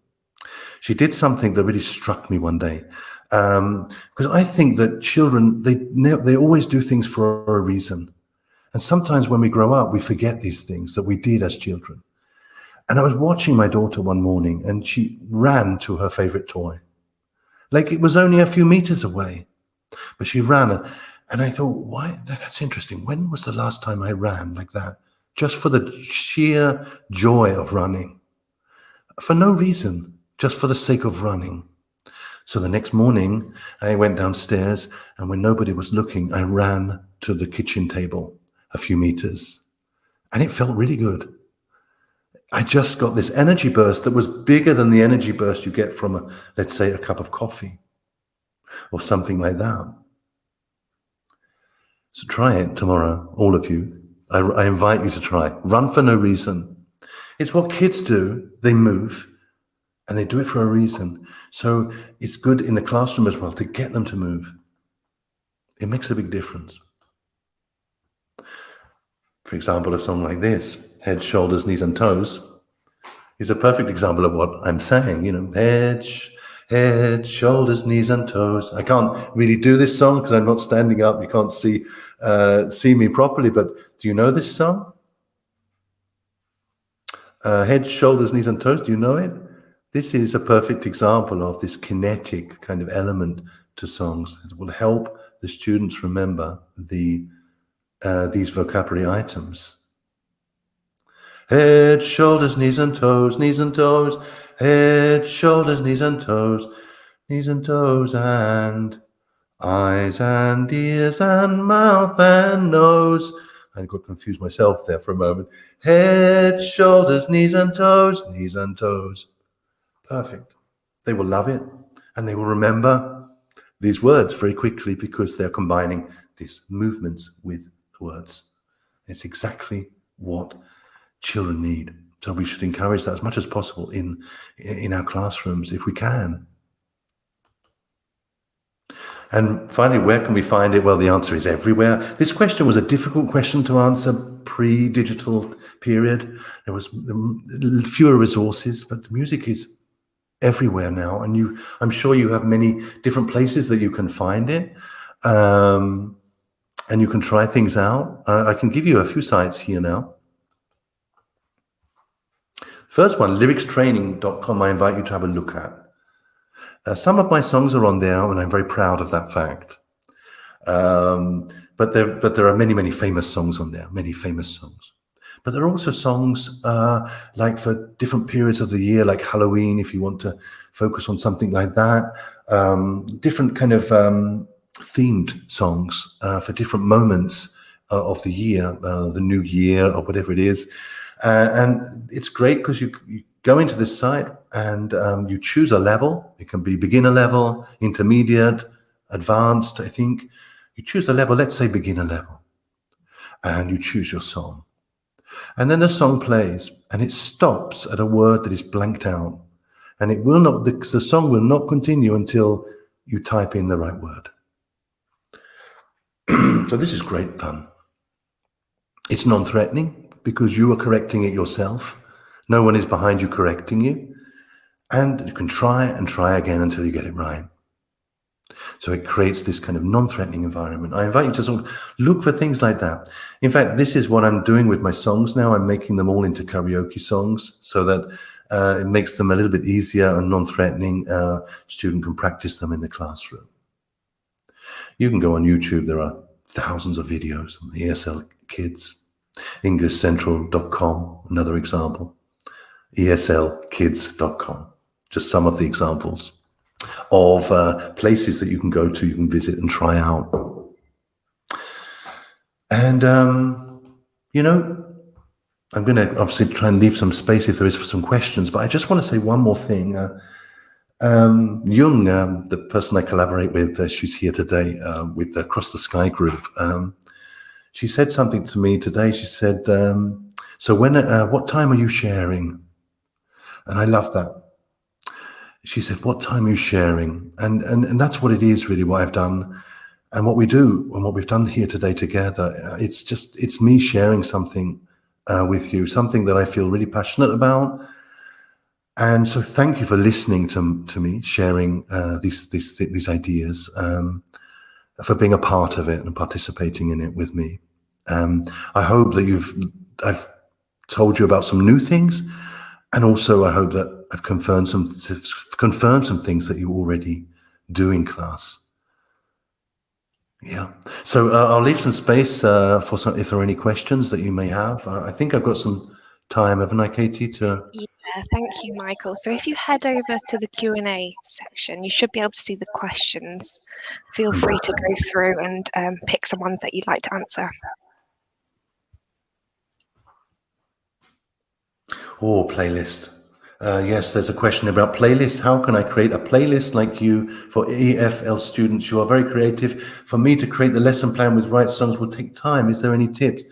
she did something that really struck me one day. Because I think that children, they always do things for a reason. And sometimes when we grow up, we forget these things that we did as children. And I was watching my daughter one morning, and she ran to her favorite toy. It was only a few meters away, but she ran. And I thought, why? That's interesting. When was the last time I ran like that? Just for the sheer joy of running. For no reason, just for the sake of running. So the next morning, I went downstairs, and when nobody was looking, I ran to the kitchen table a few meters, and it felt really good. I just got this energy burst that was bigger than the energy burst you get from, let's say, a cup of coffee or something like that. So try it tomorrow, all of you. I invite you to try. Run for no reason. It's what kids do. They move, and they do it for a reason. So it's good in the classroom as well to get them to move. It makes a big difference. For example, a song like this, Head, Shoulders, Knees and Toes, is a perfect example of what I'm saying. Head, shoulders, knees and toes. I can't really do this song because I'm not standing up. You can't see me properly, but do you know this song? Head, shoulders, knees and toes. Do you know it? This is a perfect example of this kinetic kind of element to songs. It will help the students remember these vocabulary items. Head, shoulders, knees and toes, knees and toes. Head, shoulders, knees and toes, knees and toes, and eyes and ears and mouth and nose. I got confused myself there for a moment. Head, shoulders, knees and toes, knees and toes. Perfect. They will love it, and they will remember these words very quickly because they're combining these movements with the words. It's exactly what children need. So we should encourage that as much as possible in our classrooms if we can. And finally, where can we find it? Well, the answer is everywhere. This question was a difficult question to answer pre-digital period. There was fewer resources, but music is everywhere now. And I'm sure you have many different places that you can find it. And you can try things out. I can give you a few sites here now. First one, lyricstraining.com, I invite you to have a look at. Some of my songs are on there, and I'm very proud of that fact. But there are many, many famous songs on there, many famous songs. But there are also songs like for different periods of the year, like Halloween, if you want to focus on something like that. Different kind of themed songs for different moments of the year, the new year or whatever it is. And it's great because you go into this site and you choose a level. It can be beginner level, intermediate, advanced, I think. You choose a level, let's say beginner level, and you choose your song. And then the song plays and it stops at a word that is blanked out. And it will not, the song will not continue until you type in the right word. So this is great fun. It's non-threatening because you are correcting it yourself. No one is behind you correcting you. And you can try and try again until you get it right. So it creates this kind of non-threatening environment. I invite you to sort of look for things like that. In fact, this is what I'm doing with my songs now. I'm making them all into karaoke songs so that it makes them a little bit easier and non-threatening. Student can practice them in the classroom. You can go on YouTube. There are thousands of videos on ESL Kids. EnglishCentral.com, another example. ESLkids.com. Just some of the examples of places that you can go to, you can visit and try out. And, you know, I'm going to obviously try and leave some space if there is for some questions, but I just want to say one more thing. Jung, the person I collaborate with, she's here today with the Across the Sky group. She said something to me today. She said, so what time are you sharing? And I love that. She said, what time are you sharing? And that's what it is really, what I've done. And what we do and what we've done here today together, it's me sharing something with you, something that I feel really passionate about. And so thank you for listening to me, sharing these ideas, for being a part of it and participating in it with me. I hope that I've told you about some new things, and also I hope that I've confirmed some things that you already do in class. Yeah. So I'll leave some space for some, if there are any questions that you may have. I think I've got some time, haven't I, Katie? Yeah, thank you, Michael. So if you head over to the Q&A section, you should be able to see the questions. Feel free to go through and pick someone that you'd like to answer. Oh, playlist. Yes, there's a question about playlist. How can I create a playlist like you for EFL students? You are very creative. For me to create the lesson plan with right songs will take time. Is there any tips?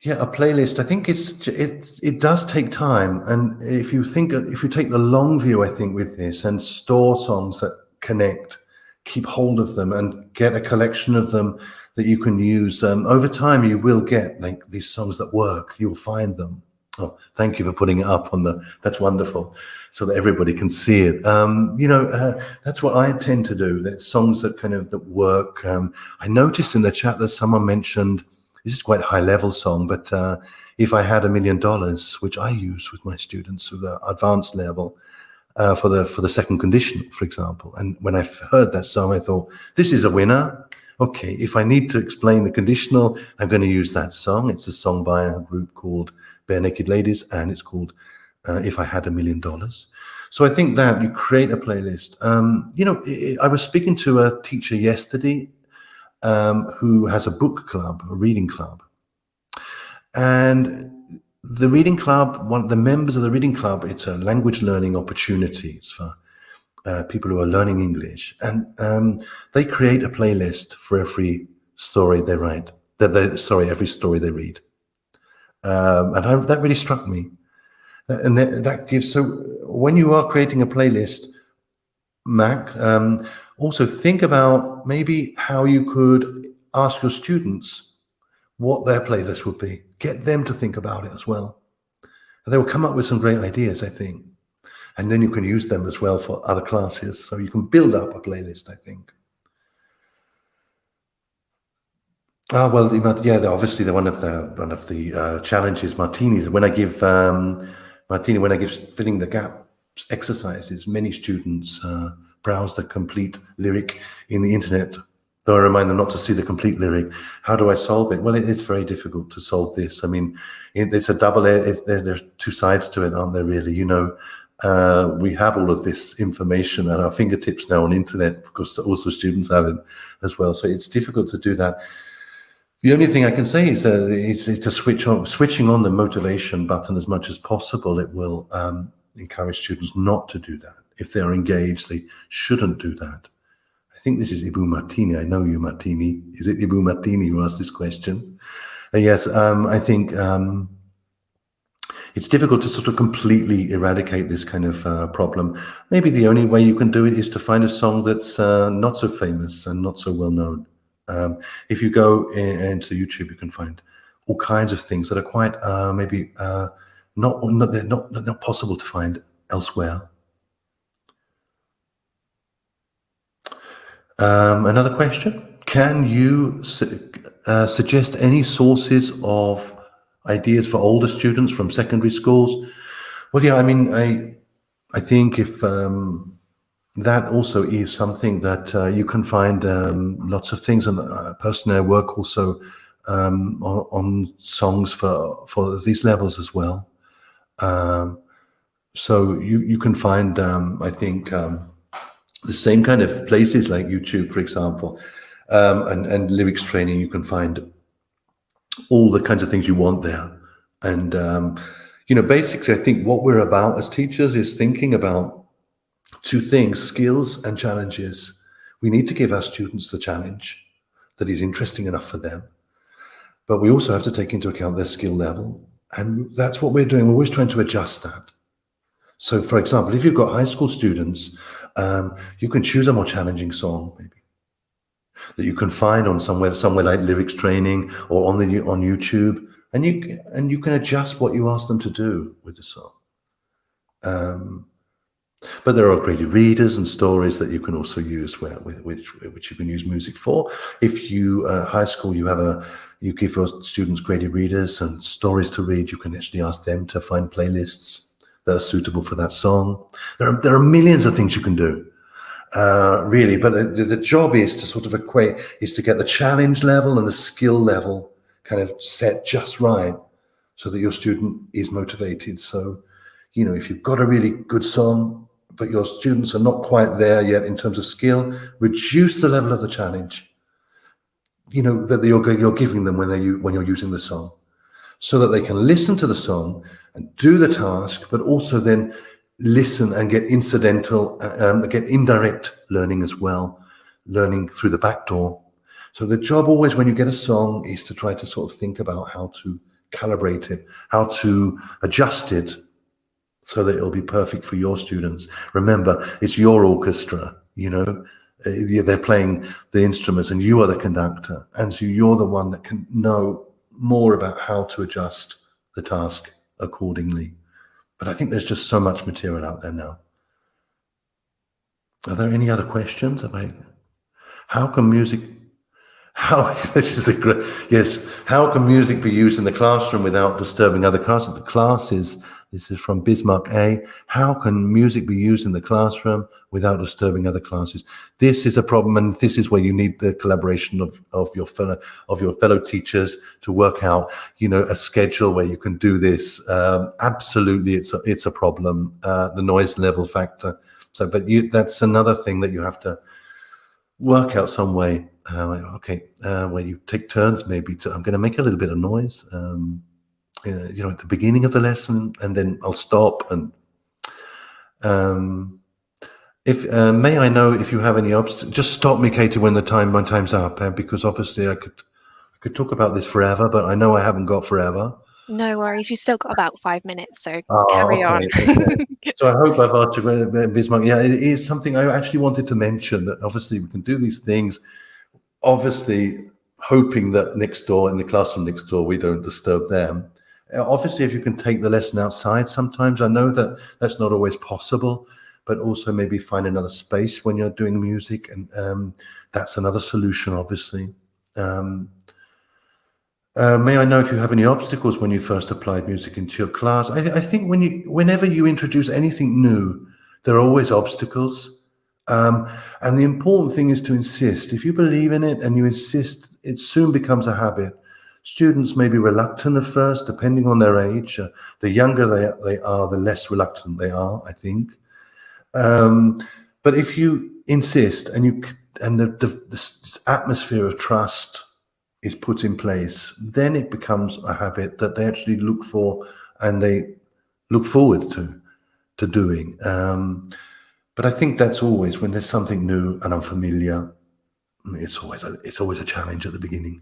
Yeah, a playlist. I think it does take time. And if you take the long view, I think with this and store songs that connect, keep hold of them and get a collection of them that you can use. Over time, you will get like these songs that work. You'll find them. Oh, thank you for putting it up that's wonderful, so that everybody can see it. That's what I tend to do. There's songs that work. I noticed in the chat that someone mentioned, this is quite a high level song, but If I Had $1 Million, which I use with my students at the advanced level for the second condition, for example. And when I heard that song, I thought, this is a winner. Okay, if I need to explain the conditional, I'm going to use that song. It's a song by a group called Bare Naked Ladies, and it's called If I Had $1 Million. So I think that you create a playlist. I was speaking to a teacher yesterday, who has a book club, a reading club. And the reading club, one of the members of the reading club, it's a language learning opportunities for people who are learning English. And they create a playlist for every story they write, every story they read. That really struck me. And that gives, so when you are creating a playlist, Mac, also think about maybe how you could ask your students what their playlist would be. Get them to think about it as well. And they will come up with some great ideas, I think. And then you can use them as well for other classes. So you can build up a playlist, I think. Well, yeah, obviously they're one of the challenges, martinis. When I give filling the gaps exercises, many students browse the complete lyric in the internet. Though I remind them not to see the complete lyric. How do I solve it? Well, it's very difficult to solve this. I mean, it's a double-edged. There's two sides to it, aren't there? Really, we have all of this information at our fingertips now on internet. Of course, also students have it as well. So it's difficult to do that. The only thing I can say is that it's to switching on the motivation button as much as possible. It will encourage students not to do that. If they're engaged, they shouldn't do that. I think this is Ibu Martini. I know you, Martini. Is it Ibu Martini who asked this question? Yes, I think it's difficult to sort of completely eradicate this kind of problem. Maybe the only way you can do it is to find a song that's not so famous and not so well known. If you go into YouTube, you can find all kinds of things that are quite maybe not possible to find elsewhere. Another question: can you suggest any sources of ideas for older students from secondary schools? Well, yeah, I mean, I think if that also is something that you can find lots of things, and personally I work also on songs for these levels as well. So you can find, I think, the same kind of places like YouTube, for example, and lyrics training. You can find all the kinds of things you want there. And, basically, I think what we're about as teachers is thinking about two things: skills and challenges. We need to give our students the challenge that is interesting enough for them. But we also have to take into account their skill level. And that's what we're doing. We're always trying to adjust that. So, for example, if you've got high school students, you can choose a more challenging song, maybe, that you can find on somewhere like lyrics training or on YouTube, and you can adjust what you ask them to do with the song. But there are graded readers and stories that you can also use which you can use music for. If you high school, you give your students graded readers and stories to read, you can actually ask them to find playlists that are suitable for that song. There are millions of things you can do, really. But the job is to sort of to get the challenge level and the skill level kind of set just right, so that your student is motivated. So, if you've got a really good song, but your students are not quite there yet in terms of skill, reduce the level of the challenge, that you're giving them when you're using the song, so that they can listen to the song and do the task, but also then listen and get indirect learning as well, learning through the back door. So the job always when you get a song is to try to sort of think about how to calibrate it, how to adjust it so that it'll be perfect for your students. Remember, it's your orchestra, they're playing the instruments and you are the conductor. And so you're the one that can know more about how to adjust the task accordingly. But I think there's just so much material out there now. Are there any other questions? How can music be used in the classroom without disturbing other classes? This is from Bismarck A. How can music be used in the classroom without disturbing other classes? This is a problem, and this is where you need the collaboration of your fellow teachers to work out, a schedule where you can do this. Absolutely, it's a problem. The noise level factor. So, but that's another thing that you have to work out some way where you take turns maybe I'm going to make a little bit of noise, at the beginning of the lesson, and then I'll stop. And if may I know if you have any obstacles? Just stop me, Katie, when my time's up, because obviously I could talk about this forever, but I know I haven't got forever. No worries. You've still got about 5 minutes, so Oh, carry on. okay. So I hope I've answered Bismarck. Yeah, it is something I actually wanted to mention, that obviously we can do these things, obviously hoping that next door, in the classroom next door, we don't disturb them. Obviously, if you can take the lesson outside sometimes, I know that that's not always possible, but also maybe find another space when you're doing music, and that's another solution, obviously. May I know if you have any obstacles when you first applied music into your class? I think whenever you introduce anything new, there are always obstacles. And the important thing is to insist. If you believe in it and you insist, it soon becomes a habit. Students may be reluctant at first, depending on their age. The younger they are, the less reluctant they are, I think. But if you insist and this atmosphere of trust is put in place, then it becomes a habit that they actually look for and they look forward to doing. But I think that's always, when there's something new and unfamiliar, it's always a challenge at the beginning.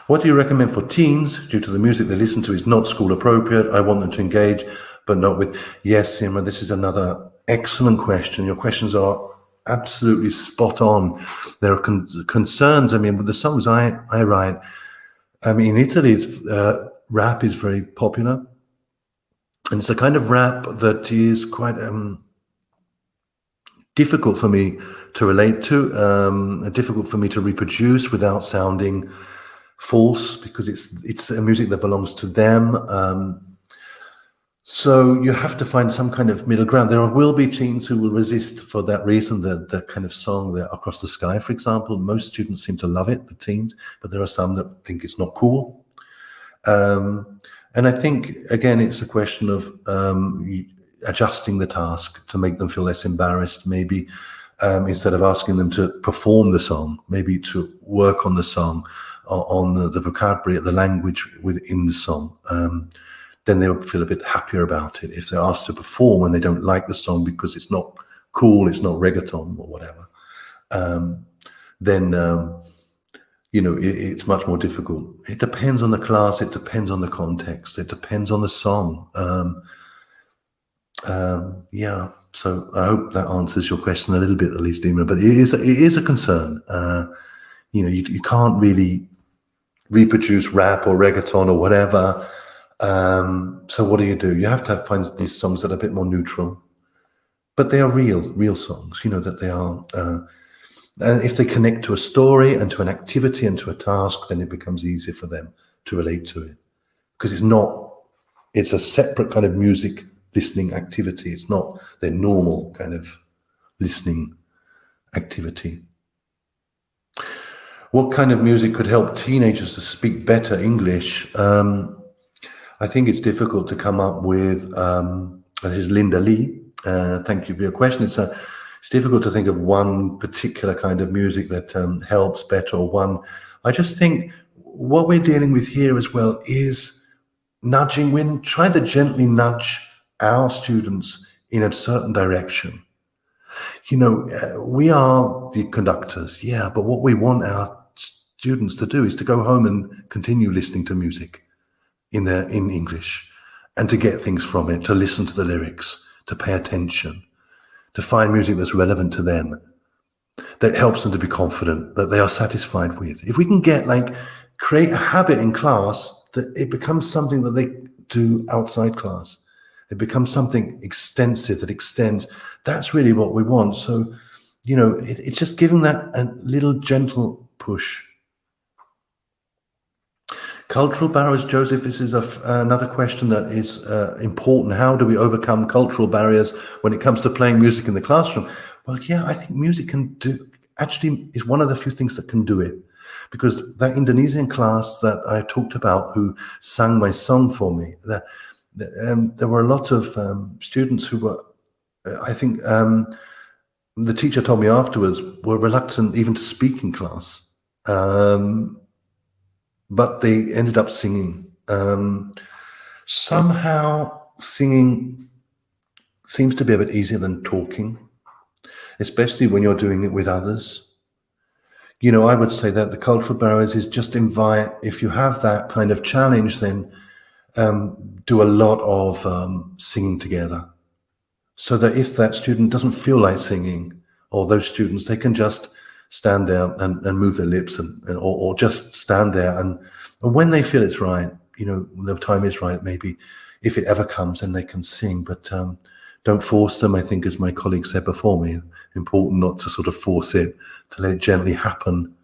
What do you recommend for teens? Due to the music they listen to is not school appropriate, I want them to engage, but not with. Yes, Simran, this is another excellent question. Your questions are absolutely spot on. There are concerns. I mean, with the songs I write, I mean, in Italy, rap is very popular, and it's a kind of rap that is quite difficult for me to relate to, difficult for me to reproduce without sounding false, because it's a music that belongs to them. So you have to find some kind of middle ground. There will be teens who will resist for that reason, that kind of song, the Across the Sky, for example. Most students seem to love it, the teens, but there are some that think it's not cool. And I think, again, it's a question of adjusting the task to make them feel less embarrassed, maybe instead of asking them to perform the song, maybe to work on the song, on the vocabulary, the language within the song. Then they'll feel a bit happier about it. If they're asked to perform and they don't like the song because it's not cool, it's not reggaeton or whatever, then it's much more difficult. It depends on the class, it depends on the context, it depends on the song. So I hope that answers your question a little bit, at least, Dima, but it is a concern. You can't really reproduce rap or reggaeton or whatever. So what do? You have to find these songs that are a bit more neutral, but they are real songs, that they are, and if they connect to a story and to an activity and to a task, then it becomes easier for them to relate to it, because it's a separate kind of music listening activity. It's not their normal kind of listening activity. What kind of music could help teenagers to speak better English? I think it's difficult to come up with. This is Linda Lee. Thank you for your question. It's difficult to think of one particular kind of music that helps better, or one. I just think what we're dealing with here as well is nudging. We're trying to gently nudge our students in a certain direction. We are the conductors, yeah, but what we want our students to do is to go home and continue listening to music in English, and to get things from it, to listen to the lyrics, to pay attention, to find music that's relevant to them, that helps them to be confident, that they are satisfied with. If we can create a habit in class, that it becomes something that they do outside class. It becomes something extensive that extends. That's really what we want. So, it's just giving that a little gentle push. Cultural barriers, Joseph, this is another question that is important. How do we overcome cultural barriers when it comes to playing music in the classroom? Well, yeah, I think music is one of the few things that can do it. Because that Indonesian class that I talked about, who sang my song for me, there were a lot of students who were, I think, the teacher told me afterwards, were reluctant even to speak in class. But they ended up singing. Somehow singing seems to be a bit easier than talking, especially when you're doing it with others. I would say that the cultural barriers is just invite, if you have that kind of challenge, then do a lot of singing together. So that if that student doesn't feel like singing, or those students, they can just stand there and move their lips or just stand there. And when they feel it's right, the time is right, maybe if it ever comes, then they can sing. But don't force them. I think, as my colleague said before me, important not to sort of force it, to let it gently happen,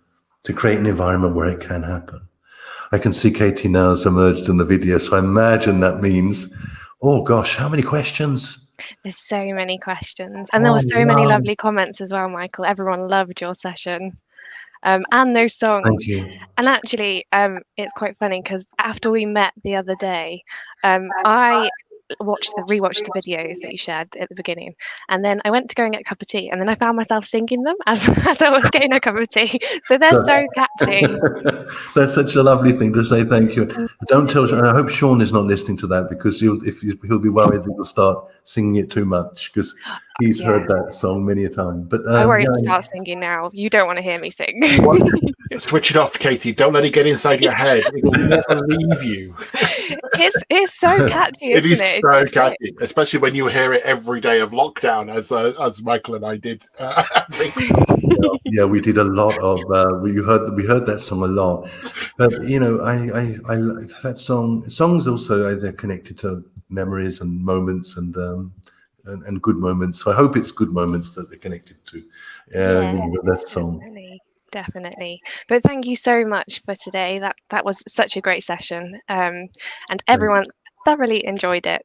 to create an environment where it can happen. I can see Katie now has emerged in the video, so I imagine that means, oh gosh, how many questions? There's so many questions, and there were so many lovely comments as well, Michael. Everyone loved your session, and those songs. Thank you. And actually, it's quite funny because after we met the other day, I rewatched the videos that you shared at the beginning, and then I went to go and get a cup of tea, and then I found myself singing them as I was getting a cup of tea. So they're so catchy. That's such a lovely thing to say. Thank you. Don't tell. I hope Sean is not listening to that, because he'll be worried that you'll start singing it too much, because he's heard that song many a time. But I won't start singing now. You don't want to hear me sing. Switch it off, Katie. Don't let it get inside your head. It will never leave you. It's so catchy, isn't it? It is so catchy, especially when you hear it every day of lockdown, as Michael and I did. Yeah, we did a lot of. We heard that song a lot, but I that song. Songs also, they're connected to memories and moments and good moments. So I hope it's good moments that they're connected to. That song. Definitely. But thank you so much for today. That was such a great session, and everyone thoroughly enjoyed it.